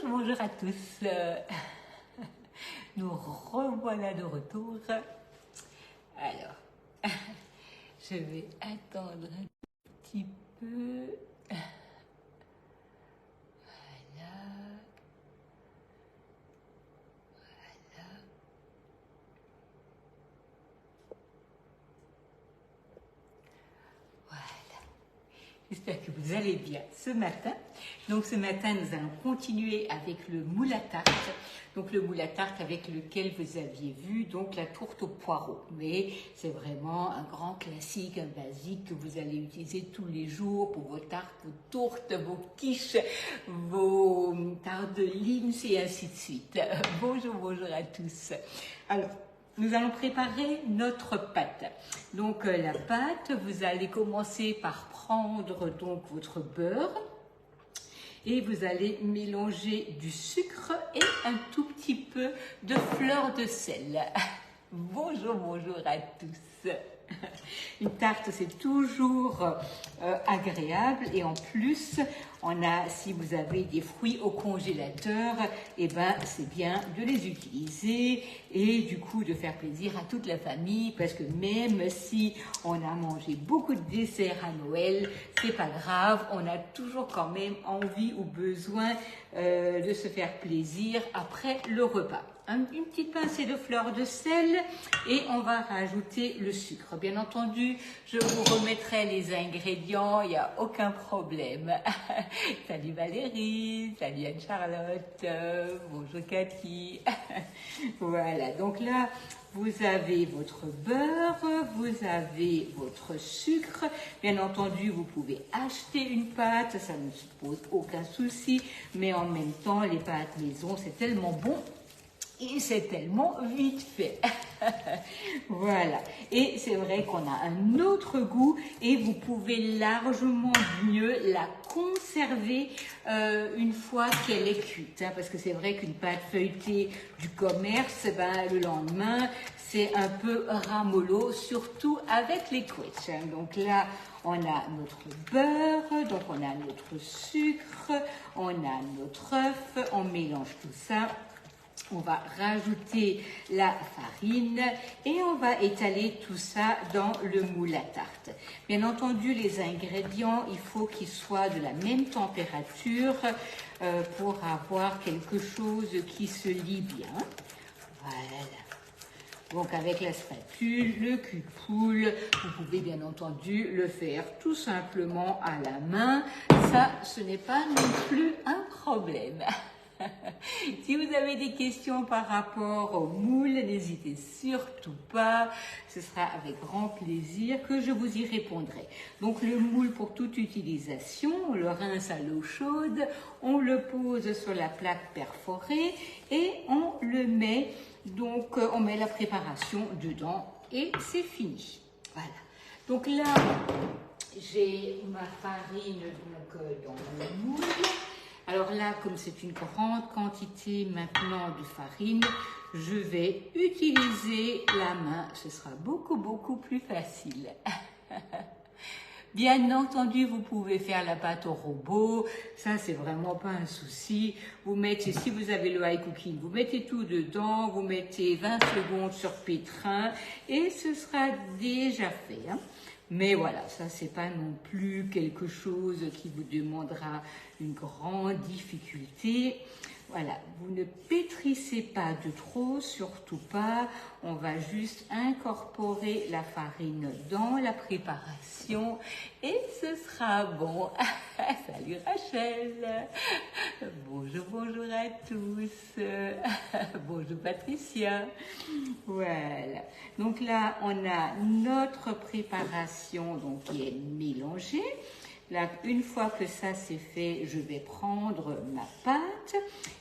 bonjour à tous. Nous revoilà de retour. Alors, je vais attendre un petit peu. Voilà. Voilà. J'espère que vous allez bien ce matin. Donc ce matin, nous allons continuer avec le moule à tarte. Donc le moule à tarte avec lequel vous aviez vu donc la tourte au poireau. Mais c'est vraiment un grand classique, un basique que vous allez utiliser tous les jours pour vos tartes, vos tourtes, vos quiches, vos tartes de limes et ainsi de suite. Bonjour, bonjour à tous. Alors, nous allons préparer notre pâte. Donc la pâte, vous allez commencer par prendre donc votre beurre et vous allez mélanger du sucre et un tout petit peu de fleur de sel. Bonjour, bonjour à tous. Une tarte, c'est toujours agréable et en plus, on a, si vous avez des fruits au congélateur, eh ben, c'est bien de les utiliser et du coup de faire plaisir à toute la famille parce que même si on a mangé beaucoup de desserts à Noël, c'est pas grave, on a toujours quand même envie ou besoin de se faire plaisir après le repas. Une petite pincée de fleur de sel et on va rajouter le sucre. Bien entendu, je vous remettrai les ingrédients, il n'y a aucun problème. Salut Valérie, salut Anne-Charlotte, bonjour Cathy. Voilà, donc là, vous avez votre beurre, vous avez votre sucre. Bien entendu, vous pouvez acheter une pâte, ça ne se pose aucun souci. Mais en même temps, les pâtes maison, c'est tellement bon. Et c'est tellement vite fait. Voilà. Et c'est vrai qu'on a un autre goût et vous pouvez largement mieux la conserver une fois qu'elle est cuite. Hein, parce que c'est vrai qu'une pâte feuilletée du commerce, ben, le lendemain, c'est un peu ramollo, surtout avec les quiches. Hein. Donc là, on a notre beurre, donc on a notre sucre, on a notre œuf, on mélange tout ça. On va rajouter la farine et on va étaler tout ça dans le moule à tarte. Bien entendu, les ingrédients, il faut qu'ils soient de la même température pour avoir quelque chose qui se lie bien. Voilà. Donc avec la spatule, le cul-poule, vous pouvez bien entendu le faire tout simplement à la main. Ça, ce n'est pas non plus un problème. Si vous avez des questions par rapport au moule, n'hésitez surtout pas. Ce sera avec grand plaisir que je vous y répondrai. Donc le moule pour toute utilisation, on le rince à l'eau chaude, on le pose sur la plaque perforée et on le met, donc on met la préparation dedans et c'est fini. Voilà. Donc là, j'ai ma farine donc, dans le moule. Alors là, comme c'est une grande quantité maintenant de farine, je vais utiliser la main. Ce sera beaucoup plus facile. Bien entendu, vous pouvez faire la pâte au robot. Ça, c'est vraiment pas un souci. Vous mettez, si vous avez le high cooking, vous mettez tout dedans. Vous mettez 20 secondes sur pétrin et ce sera déjà fait. Hein. Mais voilà, ça c'est pas non plus quelque chose qui vous demandera une grande difficulté. Voilà, vous ne pétrissez pas de trop, surtout pas. On va juste incorporer la farine dans la préparation et ce sera bon. Salut Rachel. Bonjour, bonjour à tous. Bonjour Patricia. Voilà. Donc là, on a notre préparation donc, qui est mélangée. Là, une fois que ça c'est fait, je vais prendre ma pâte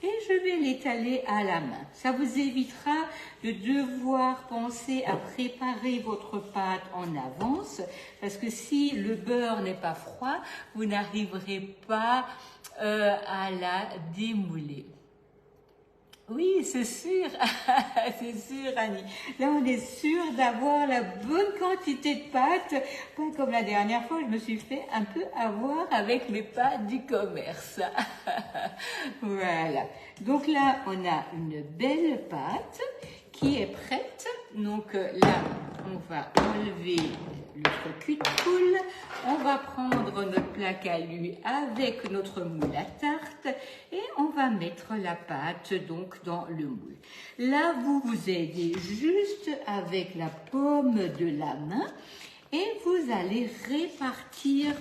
et je vais l'étaler à la main. Ça vous évitera de devoir penser à préparer votre pâte en avance parce que si le beurre n'est pas froid, vous n'arriverez pas à la démouler. Oui, c'est sûr, c'est sûr, Annie. Là, on est sûr d'avoir la bonne quantité de pâtes. Pas comme la dernière fois, je me suis fait un peu avoir avec mes pâtes du commerce. Voilà. Donc là, on a une belle pâte qui est prête. Donc là, on va enlever notre cul de poule. On va prendre notre plaque à alu avec notre moule à tarte et on va mettre la pâte donc dans le moule. Là, vous vous aidez juste avec la paume de la main et vous allez répartir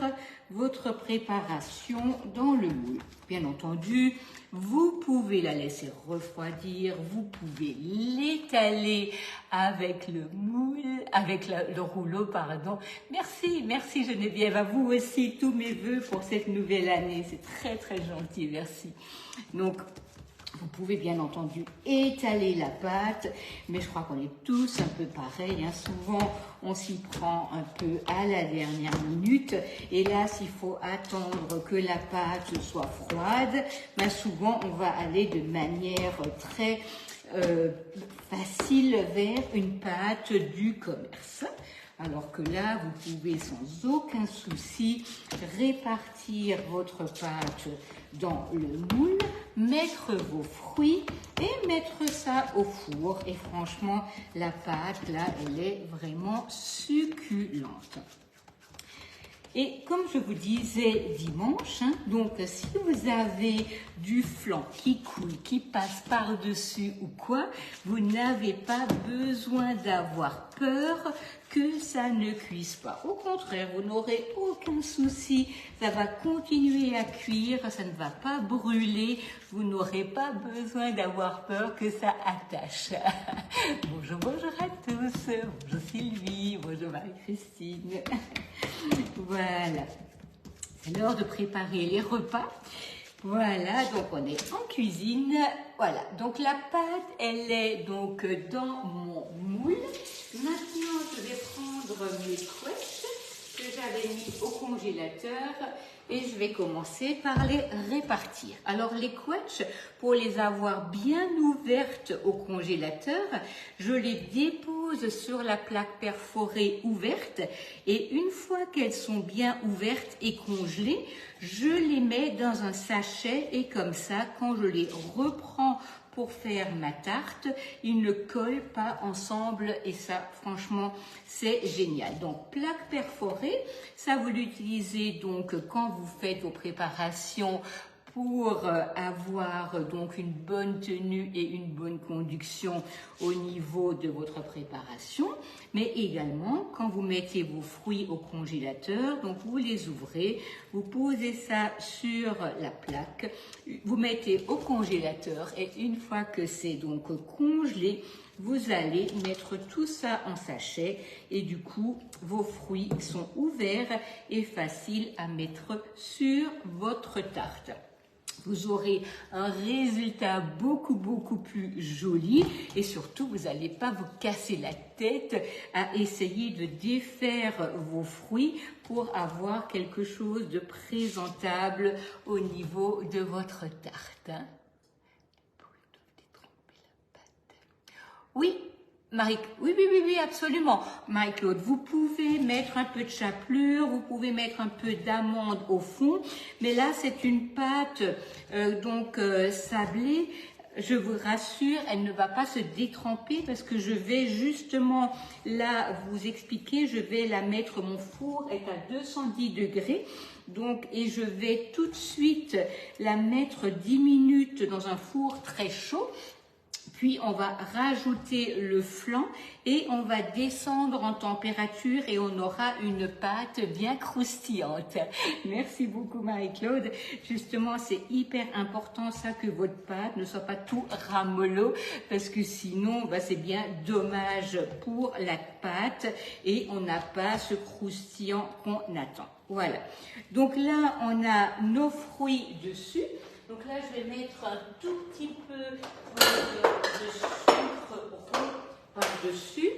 votre préparation dans le moule. Bien entendu, vous pouvez la laisser refroidir, vous pouvez l'étaler avec le moule, avec le rouleau, pardon. Merci, merci Geneviève, à vous aussi, tous mes vœux pour cette nouvelle année. C'est très, très gentil, merci. Donc, vous pouvez bien entendu étaler la pâte, mais je crois qu'on est tous un peu pareils. Hein. Souvent, on s'y prend un peu à la dernière minute. Et là, s'il faut attendre que la pâte soit froide, ben souvent, on va aller de manière très facile vers une pâte du commerce. Alors que là, vous pouvez sans aucun souci répartir votre pâte dans le moule, mettre vos fruits et mettre ça au four. Et franchement, la pâte, là, elle est vraiment succulente. Et comme je vous disais dimanche, hein, donc si vous avez du flan qui coule, qui passe par-dessus ou quoi, vous n'avez pas besoin d'avoir peur que ça ne cuise pas. Au contraire, vous n'aurez aucun souci, ça va continuer à cuire, ça ne va pas brûler, vous n'aurez pas besoin d'avoir peur que ça attache. Bonjour, bonjour à tous, bonjour Sylvie, bonjour Marie-Christine. Voilà, c'est l'heure de préparer les repas. Voilà, donc on est en cuisine. Voilà, donc la pâte, elle est donc dans mon moule. Maintenant, je vais prendre mes couettes que j'avais mis au congélateur et je vais commencer par les répartir. Alors les couettes, pour les avoir bien ouvertes au congélateur, je les dépose sur la plaque perforée ouverte et une fois qu'elles sont bien ouvertes et congelées, je les mets dans un sachet et comme ça, quand je les reprends pour faire ma tarte, ils ne collent pas ensemble et ça, franchement, c'est génial. Donc, plaque perforée, ça vous l'utilisez donc quand vous faites vos préparations pour avoir donc une bonne tenue et une bonne conduction au niveau de votre préparation, mais également quand vous mettez vos fruits au congélateur, donc vous les ouvrez, vous posez ça sur la plaque, vous mettez au congélateur et une fois que c'est donc congelé, vous allez mettre tout ça en sachet et du coup, vos fruits sont ouverts et faciles à mettre sur votre tarte. Vous aurez un résultat beaucoup plus joli et surtout, vous n'allez pas vous casser la tête à essayer de défaire vos fruits pour avoir quelque chose de présentable au niveau de votre tarte. Hein. Oui, Marie, oui, absolument. Marie-Claude, vous pouvez mettre un peu de chapelure, vous pouvez mettre un peu d'amande au fond, mais là, c'est une pâte sablée. Je vous rassure, elle ne va pas se détremper parce que je vais justement là vous expliquer, je vais la mettre, mon four est à 210 degrés. Donc, et je vais tout de suite la mettre 10 minutes dans un four très chaud. Puis, on va rajouter le flan et on va descendre en température et on aura une pâte bien croustillante. Merci beaucoup Marie-Claude. Justement, c'est hyper important ça que votre pâte ne soit pas tout ramollo parce que sinon, c'est bien dommage pour la pâte et on n'a pas ce croustillant qu'on attend. Voilà. Donc là, on a nos fruits dessus. Donc là, je vais mettre un tout petit peu de sucre rond par-dessus.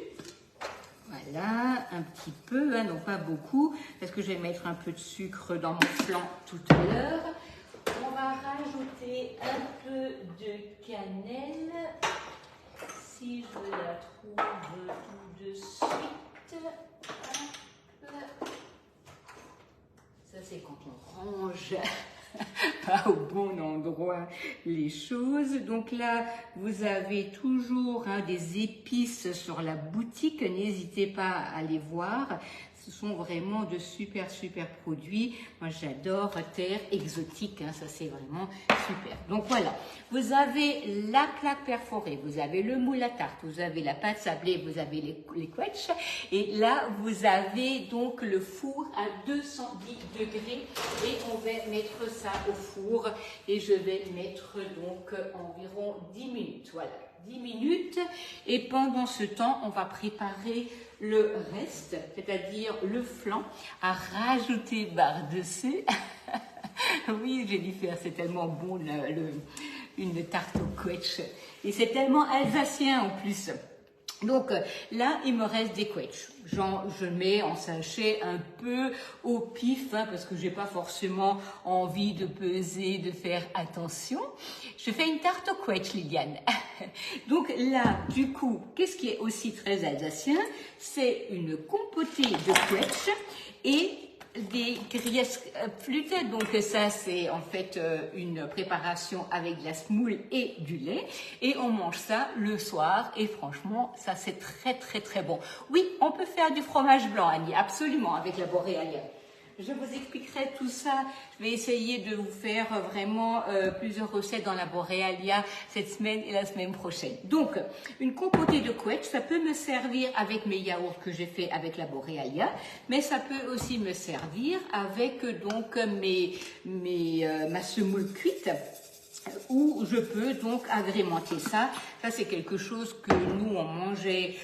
Voilà, un petit peu, hein, donc pas beaucoup, parce que je vais mettre un peu de sucre dans mon flan tout à l'heure. On va va rajouter un peu de cannelle. Si je la trouve tout de suite. Hop. Ça, c'est quand on range pas au bon endroit les choses. Donc là, vous avez toujours des épices sur la boutique. N'hésitez pas à aller voir. Ce sont vraiment de super produits. Moi, j'adore Terre Exotique. Ça, c'est vraiment super. Donc voilà, vous avez la plaque perforée, vous avez le moule à tarte, vous avez la pâte sablée, vous avez les quetchs. Et là, vous avez donc le four à 210 degrés. Et on va mettre ça au four. Et je vais mettre donc environ 10 minutes. Voilà, 10 minutes. Et pendant ce temps, on va préparer le reste, c'est-à-dire le flan, à rajouter par-dessus. Oui, Jennifer, c'est tellement bon une tarte au quetch. Et c'est tellement alsacien en plus. Donc là, il me reste des quetchs. Je mets en sachet un peu au pif, parce que j'ai pas forcément envie de peser, de faire attention. Je fais une tarte au quetch, Liliane. Donc là, du coup, qu'est-ce qui est aussi très alsacien? C'est une compotée de quetch et des grillesques flûtes. Donc ça, c'est en fait une préparation avec de la semoule et du lait. Et on mange ça le soir. Et franchement, ça, c'est très bon. Oui, on peut faire du fromage blanc, Annie, absolument, avec la Boréalia. Je vous expliquerai tout ça. Je vais essayer de vous faire vraiment plusieurs recettes dans la Boréalia cette semaine et la semaine prochaine. Donc, une compotée de quetch, ça peut me servir avec mes yaourts que j'ai fait avec la Boréalia, mais ça peut aussi me servir avec donc ma semoule cuite, où je peux donc agrémenter ça. Ça, c'est quelque chose que nous, on mangeait.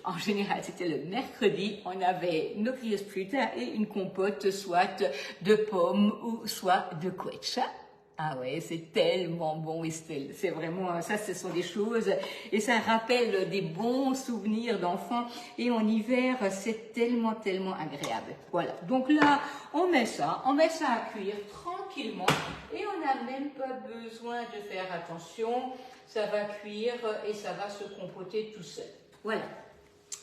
En général, c'était le mercredi, on avait nos grillesplüte et une compote, soit de pommes ou soit de quetch. Ah ouais, c'est tellement bon, Estelle. C'est vraiment, ça, ce sont des choses, et ça rappelle des bons souvenirs d'enfants. Et en hiver, c'est tellement agréable. Voilà. Donc là, on met ça à cuire tranquillement, et on n'a même pas besoin de faire attention. Ça va cuire et ça va se compoter tout seul. Voilà.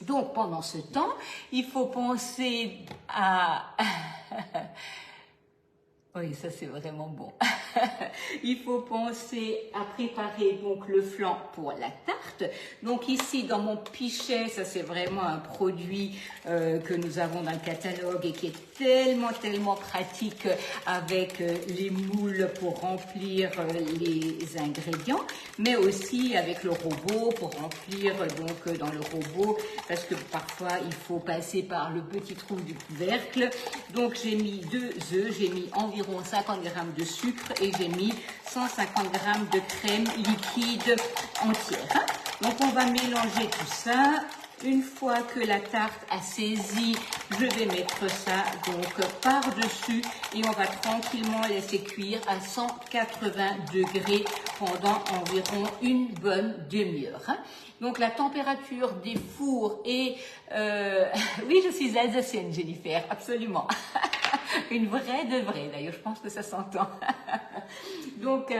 Donc, pendant ce temps, il faut penser à... Oui, ça c'est vraiment bon. Il faut penser à préparer donc le flan pour la tarte. Donc ici dans mon pichet, ça c'est vraiment un produit que nous avons dans le catalogue et qui est tellement pratique avec les moules pour remplir les ingrédients, mais aussi avec le robot pour remplir donc dans le robot, parce que parfois il faut passer par le petit trou du couvercle. Donc j'ai mis 2 œufs, j'ai mis environ 50 g de sucre et j'ai mis 150 g de crème liquide entière. Donc on va mélanger tout ça. Une fois que la tarte a saisi, je vais mettre ça donc par-dessus et on va tranquillement laisser cuire à 180 degrés pendant environ une bonne demi-heure. Donc la température des fours est... Oui, je suis alsacienne, Jennifer, absolument. Une vraie de vraie, d'ailleurs, je pense que ça s'entend. Donc,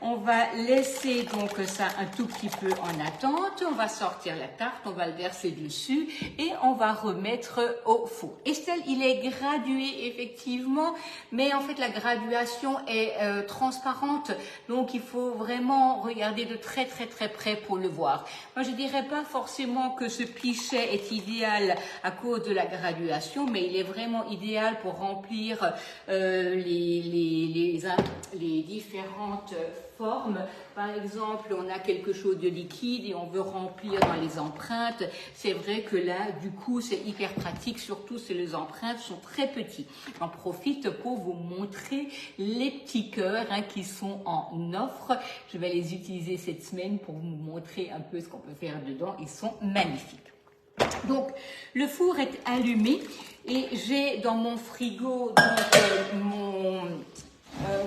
on va laisser donc ça un tout petit peu en attente. On va sortir la tarte, on va le verser dessus et on va remettre au four. Estelle, il est gradué effectivement, mais en fait la graduation est transparente, donc il faut vraiment regarder de très près pour le voir. Moi, je dirais pas forcément que ce pichet est idéal à cause de la graduation, mais il est vraiment idéal pour remplir les différentes formes. Par exemple, on a quelque chose de liquide et on veut remplir dans les empreintes. C'est vrai que là, du coup, c'est hyper pratique, surtout si les empreintes sont très petites. J'en profite pour vous montrer les petits cœurs qui sont en offre. Je vais les utiliser cette semaine pour vous montrer un peu ce qu'on peut faire dedans. Ils sont magnifiques. Donc, le four est allumé et j'ai dans mon frigo donc,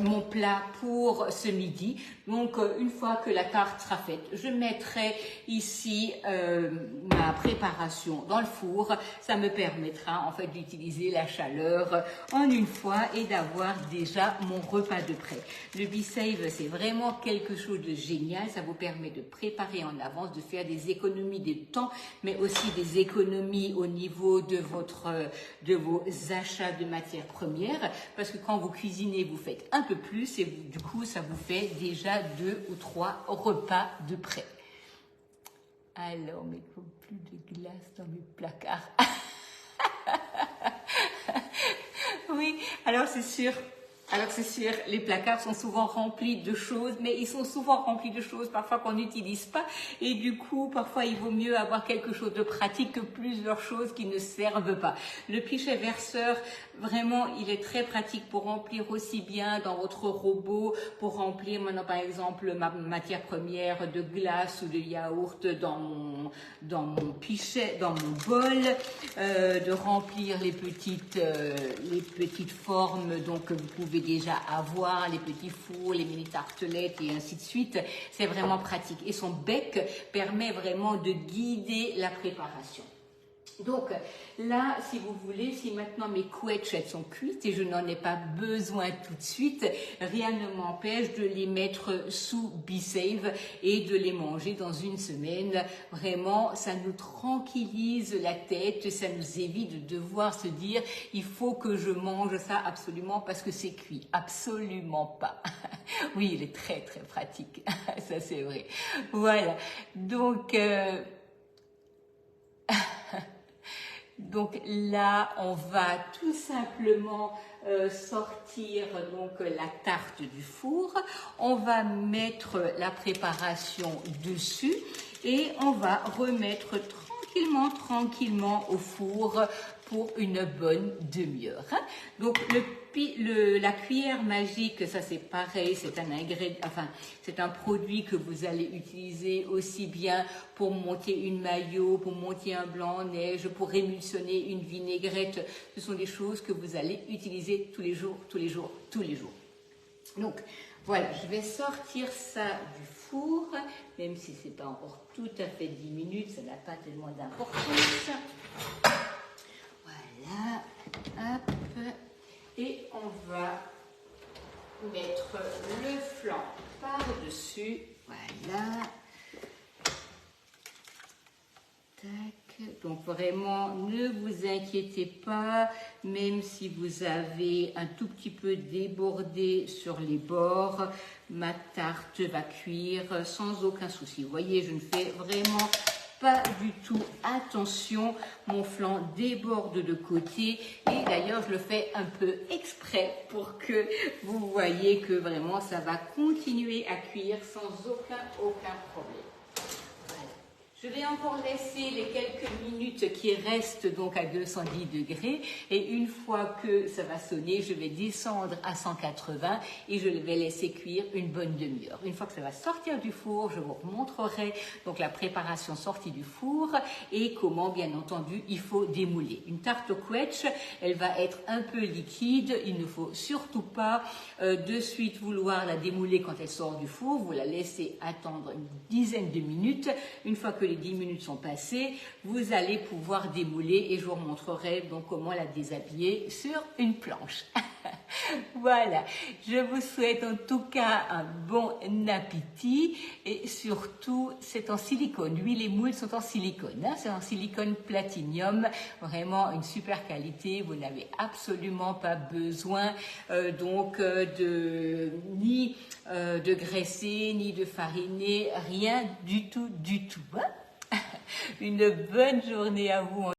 mon plat pour ce midi. Donc une fois que la tarte sera faite, je mettrai ici ma préparation dans le four. Ça me permettra en fait d'utiliser la chaleur en une fois et d'avoir déjà mon repas de prêt. Le B-Save, c'est vraiment quelque chose de génial. Ça vous permet de préparer en avance, de faire des économies de temps, mais aussi des économies au niveau de vos achats de matières premières, parce que quand vous cuisinez, vous faites un peu plus et du coup, ça vous fait déjà 2 ou 3 repas de prêt. Alors, mais il ne faut plus de glace dans mes placards. Oui, alors c'est sûr. Les placards sont souvent remplis de choses, mais ils sont souvent remplis de choses parfois qu'on n'utilise pas. Et du coup, parfois, il vaut mieux avoir quelque chose de pratique que plusieurs choses qui ne servent pas. Le pichet verseur, vraiment, il est très pratique pour remplir aussi bien dans votre robot, pour remplir maintenant, par exemple, ma matière première de glace ou de yaourt dans mon pichet, dans mon bol, de remplir les petites formes donc que vous pouvez déjà avoir, les petits fours, les mini tartelettes et ainsi de suite. C'est vraiment pratique. Et son bec permet vraiment de guider la préparation. Donc là, si vous voulez, si maintenant mes quetchs sont cuites et je n'en ai pas besoin tout de suite, rien ne m'empêche de les mettre sous B-Save et de les manger dans une semaine. Vraiment, ça nous tranquillise la tête, ça nous évite de devoir se dire « il faut que je mange ça absolument parce que c'est cuit ». Absolument pas. Oui, il est très très pratique, ça c'est vrai. Voilà, donc là, on va tout simplement sortir donc la tarte du four. On va mettre la préparation dessus et on va remettre tranquillement au four pour une bonne demi-heure. Donc la cuillère magique, ça c'est pareil, c'est un ingrédient, enfin c'est un produit que vous allez utiliser aussi bien pour monter une mayo, pour monter un blanc-neige, pour émulsionner une vinaigrette. Ce sont des choses que vous allez utiliser tous les jours. Donc voilà, je vais sortir ça du four, même si c'est pas encore tout à fait 10 minutes, ça n'a pas tellement d'importance. Voilà, hop, et on va mettre le flanc par-dessus, voilà, tac, donc vraiment ne vous inquiétez pas, même si vous avez un tout petit peu débordé sur les bords, ma tarte va cuire sans aucun souci. Vous voyez, je ne fais vraiment pas du tout attention, mon flanc déborde de côté et d'ailleurs je le fais un peu exprès pour que vous voyez que vraiment ça va continuer à cuire sans aucun problème. Voilà. Je vais encore laisser les quelques minutes qui restent donc à 210 degrés et une fois que ça va sonner, je vais descendre à 180 et je vais laisser cuire une bonne demi-heure. Une fois que ça va sortir du four, je vous montrerai donc la préparation sortie du four et comment bien entendu il faut démouler. Une tarte au quetch, elle va être un peu liquide, il ne faut surtout pas de suite vouloir la démouler quand elle sort du four, vous la laissez attendre une dizaine de minutes. Une fois que les 10 minutes sont passées, vous allez pouvoir démouler et je vous montrerai donc comment la déshabiller sur une planche. Voilà, je vous souhaite en tout cas un bon appétit et surtout c'est en silicone. Oui, les moules sont en silicone, hein, c'est en silicone platinium, vraiment une super qualité. Vous n'avez absolument pas besoin ni de graisser, ni de fariner, rien du tout. Hein. Une bonne journée à vous.